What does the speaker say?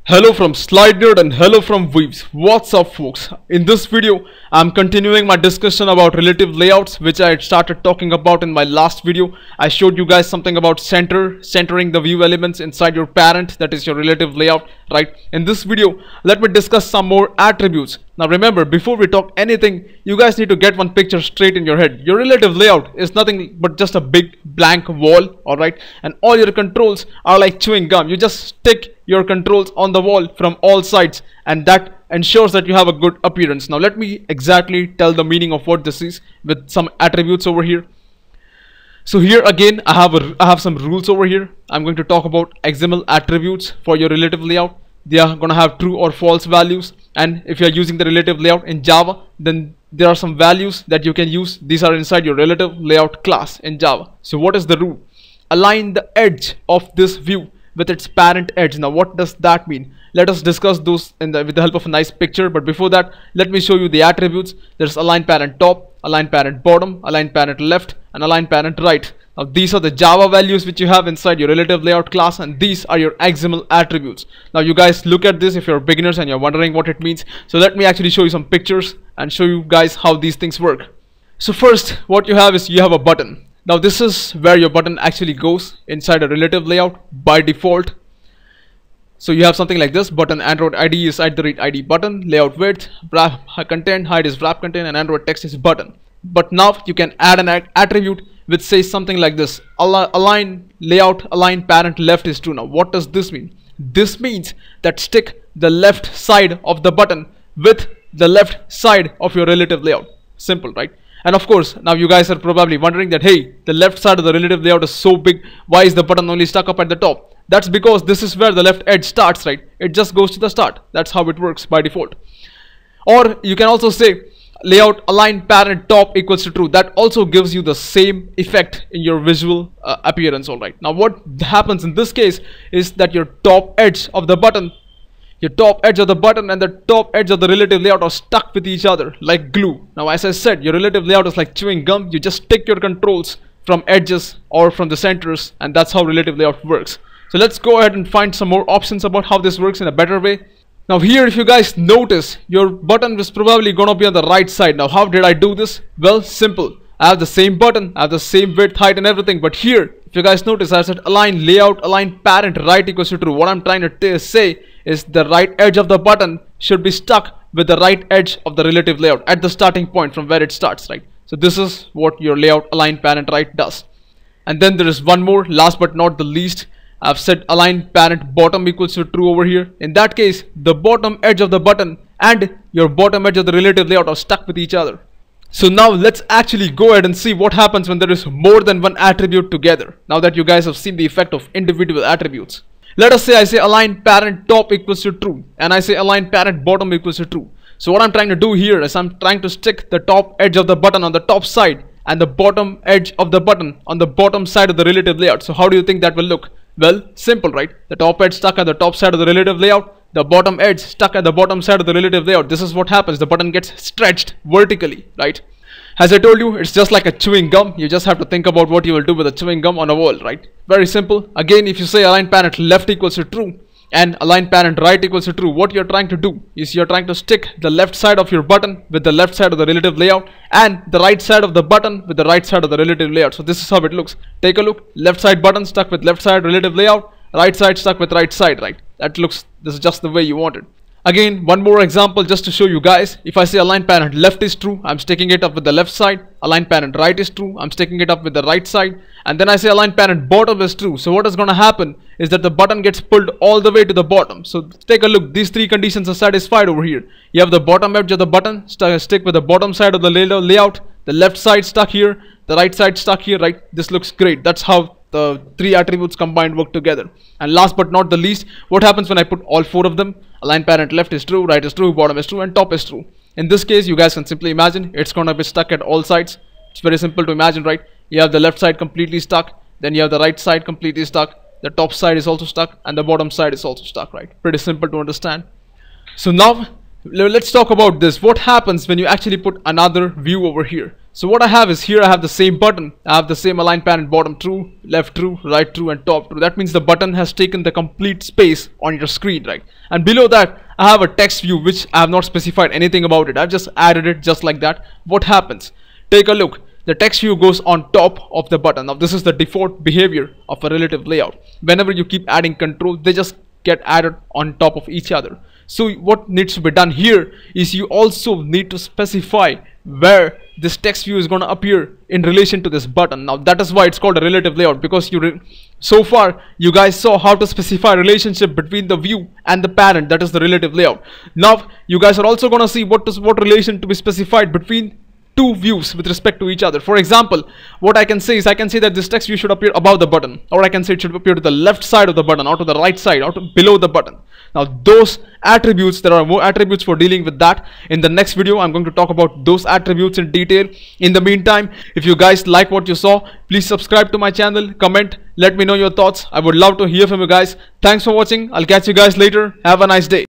Hello from Slide Nerd and hello from Weaves. What's up, folks? In this video, I'm continuing my discussion about relative layouts, which I started talking about in my last video. I showed you guys something about centering the view elements inside your parent, that is your relative layout, right? In this video, let me discuss some more attributes. Now remember, before we talk anything, you guys need to get one picture straight in your head. Your relative layout is nothing but just a big blank wall, alright? And all your controls are like chewing gum. You just stick your controls on the wall from all sides, and that ensures that you have a good appearance. Now let me exactly tell the meaning of what this is with some attributes over here. So here again, I have some rules over here. I'm going to talk about XML attributes for your relative layout. They are going to have true or false values, and if you are using the relative layout in Java, then there are some values that you can use. These are inside your relative layout class in Java. So what is the rule? Align the edge of this view with its parent edge. Now what does that mean? Let us discuss those with the help of a nice picture, but before that, let me show you the attributes. There's align parent top, align parent bottom, align parent left, and align parent right. Now these are the Java values which you have inside your relative layout class, and these are your XML attributes. Now you guys look at this if you're beginners and you're wondering what it means. So let me actually show you some pictures and show you guys how these things work. So first, what you have is you have a button. Now this is where your button actually goes inside a relative layout by default. So you have something like this: button Android ID is @ID button, layout width, wrap content, height is wrap content, and Android text is button. But now you can add an attribute which says something like this: align layout, align parent left is true. Now what does this mean? This means that stick the left side of the button with the left side of your relative layout. Simple, right? And of course, now you guys are probably wondering that, hey, the left side of the relative layout is so big, why is the button only stuck up at the top? That's because this is where the left edge starts, right? It just goes to the start. That's how it works by default. Or you can also say layout align parent top equals to true. That also gives you the same effect in your visual appearance, alright? Now what happens in this case is that your top edge of the button and the top edge of the relative layout are stuck with each other like glue. Now as I said, your relative layout is like chewing gum. You just stick your controls from edges or from the centers, and that's how relative layout works. So let's go ahead and find some more options about how this works in a better way. Now here, if you guys notice, your button is probably gonna be on the right side. Now how did I do this? Well, simple. I have the same button, I have the same width, height and everything, but here, if you guys notice, I said align layout, align parent right equals to true. What I'm trying to say is the right edge of the button should be stuck with the right edge of the relative layout at the starting point from where it starts, right? So this is what your layout align parent right does. And then there is one more, last but not the least. I've said align parent bottom equals to true over here. In that case, the bottom edge of the button and your bottom edge of the relative layout are stuck with each other. So now let's actually go ahead and see what happens when there is more than one attribute together. Now that you guys have seen the effect of individual attributes. Let us say I say align parent top equals to true, and I say align parent bottom equals to true. So what I'm trying to do here is I'm trying to stick the top edge of the button on the top side and the bottom edge of the button on the bottom side of the relative layout. So how do you think that will look? Well, simple, right? The top edge stuck at the top side of the relative layout, the bottom edge stuck at the bottom side of the relative layout. This is what happens. The button gets stretched vertically, right? As I told you, it's just like a chewing gum. You just have to think about what you will do with a chewing gum on a wall, right? Very simple. Again, if you say align parent left equals to true and align parent right equals to true, what you're trying to do is you're trying to stick the left side of your button with the left side of the relative layout and the right side of the button with the right side of the relative layout. So this is how it looks. Take a look. Left side button stuck with left side relative layout, right side stuck with right side, right? This is just the way you want it. Again, one more example just to show you guys. If I say align parent left is true, I'm sticking it up with the left side. Align parent right is true, I'm sticking it up with the right side. And then I say align parent bottom is true. So what is going to happen is that the button gets pulled all the way to the bottom. So take a look. These three conditions are satisfied over here. You have the bottom edge of the button stick with the bottom side of the layout. The left side stuck here. The right side stuck here, right? This looks great. That's how the three attributes combined work together. And last but not the least, what happens when I put all four of them? Align parent left is true, right is true, bottom is true, and top is true. In this case, you guys can simply imagine it's going to be stuck at all sides. It's very simple to imagine, right? You have the left side completely stuck, then you have the right side completely stuck, the top side is also stuck, and the bottom side is also stuck, right? Pretty simple to understand. So now let's talk about this. What happens when you actually put another view over here? So what I have is, here I have the same button. I have the same align parent bottom true, left true, right true, and top true. That means the button has taken the complete space on your screen, right? And below that, I have a text view which I have not specified anything about it. I've just added it just like that. What happens? Take a look. The text view goes on top of the button. Now this is the default behavior of a relative layout. Whenever you keep adding control, they just get added on top of each other. So what needs to be done here is you also need to specify where this text view is going to appear in relation to this button. Now that is why it's called a relative layout, because so far you guys saw how to specify relationship between the view and the parent, that is the relative layout. Now you guys are also going to see what relation to be specified between two views with respect to each other. For example, what I can say is, I can say that this text view should appear above the button, or I can say it should appear to the left side of the button, or to the right side, or below the button. Now those attributes, there are more attributes for dealing with that. In the next video, I'm going to talk about those attributes in detail. In the meantime, if you guys like what you saw, please subscribe to my channel, comment, let me know your thoughts. I would love to hear from you guys. Thanks for watching. I'll catch you guys later. Have a nice day.